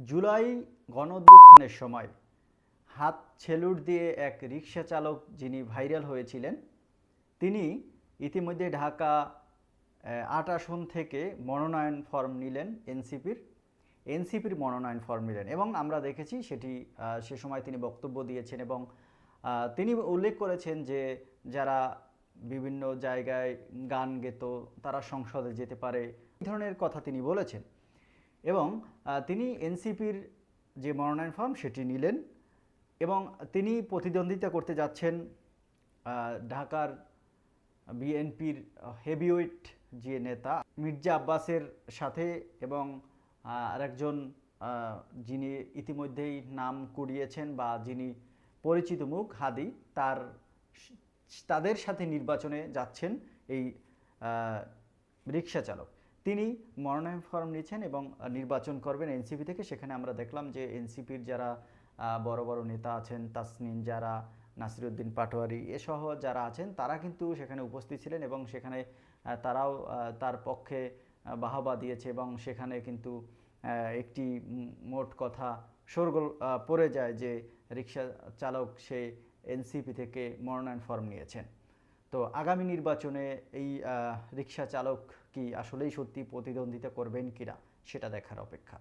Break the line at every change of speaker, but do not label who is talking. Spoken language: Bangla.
জুলাই গণঅভ্যুত্থানের সময় হাত ছেলুট দিয়ে এক রিকশা চালক যিনি ভাইরাল হয়েছিলেন, তিনি ইতিমধ্যে ঢাকা ৮ আসন থেকে মনোনয়ন ফর্ম নিলেন এনসিপির মনোনয়ন ফর্ম নিলেন এবং আমরা দেখেছি সেটি সে সময় তিনি বক্তব্য দিয়েছেন এবং তিনি উল্লেখ করেছেন যে যারা বিভিন্ন জায়গায় গান গেত তারা সংসদে যেতে পারে, এই ধরনের কথা তিনি বলেছেন এবং তিনি এনসিপির যে মনোনয়ন ফর্ম সেটি নিলেন এবং তিনি প্রতিদ্বন্দ্বিতা করতে যাচ্ছেন ঢাকার বিএনপির হেভিওয়েট যে নেতা মির্জা আব্বাসের সাথে এবং আরেকজন যিনি ইতিমধ্যেই নাম কুড়িয়েছেন বা যিনি পরিচিত মুখ হাদি, তাদের সাথে নির্বাচনে যাচ্ছেন এই রিকশা চালক। তিনি মনোনয়ন ফর্ম নিচ্ছেন এবং নির্বাচন করবেন এনসিপি থেকে। সেখানে আমরা দেখলাম যে এনসিপির যারা বড় বড় নেতা আছেন, তাসনিম যারা, নাসিরউদ্দিন পাটোয়ারি এসহ যারা আছেন তারা কিন্তু সেখানে উপস্থিত ছিলেন এবং সেখানে তারাও তার পক্ষে বাহবা দিয়েছে এবং সেখানে কিন্তু একটি মোট কথা শোরগোল পড়ে যায় যে রিকশা চালক সে এনসিপি থেকে মনোনয়ন ফর্ম নিয়েছেন। তো আগামী নির্বাচনে এই রিকশা চালক কি আসলেই সত্যি প্রতিদ্বন্দ্বিতা করবেন কিনা সেটা দেখার অপেক্ষা।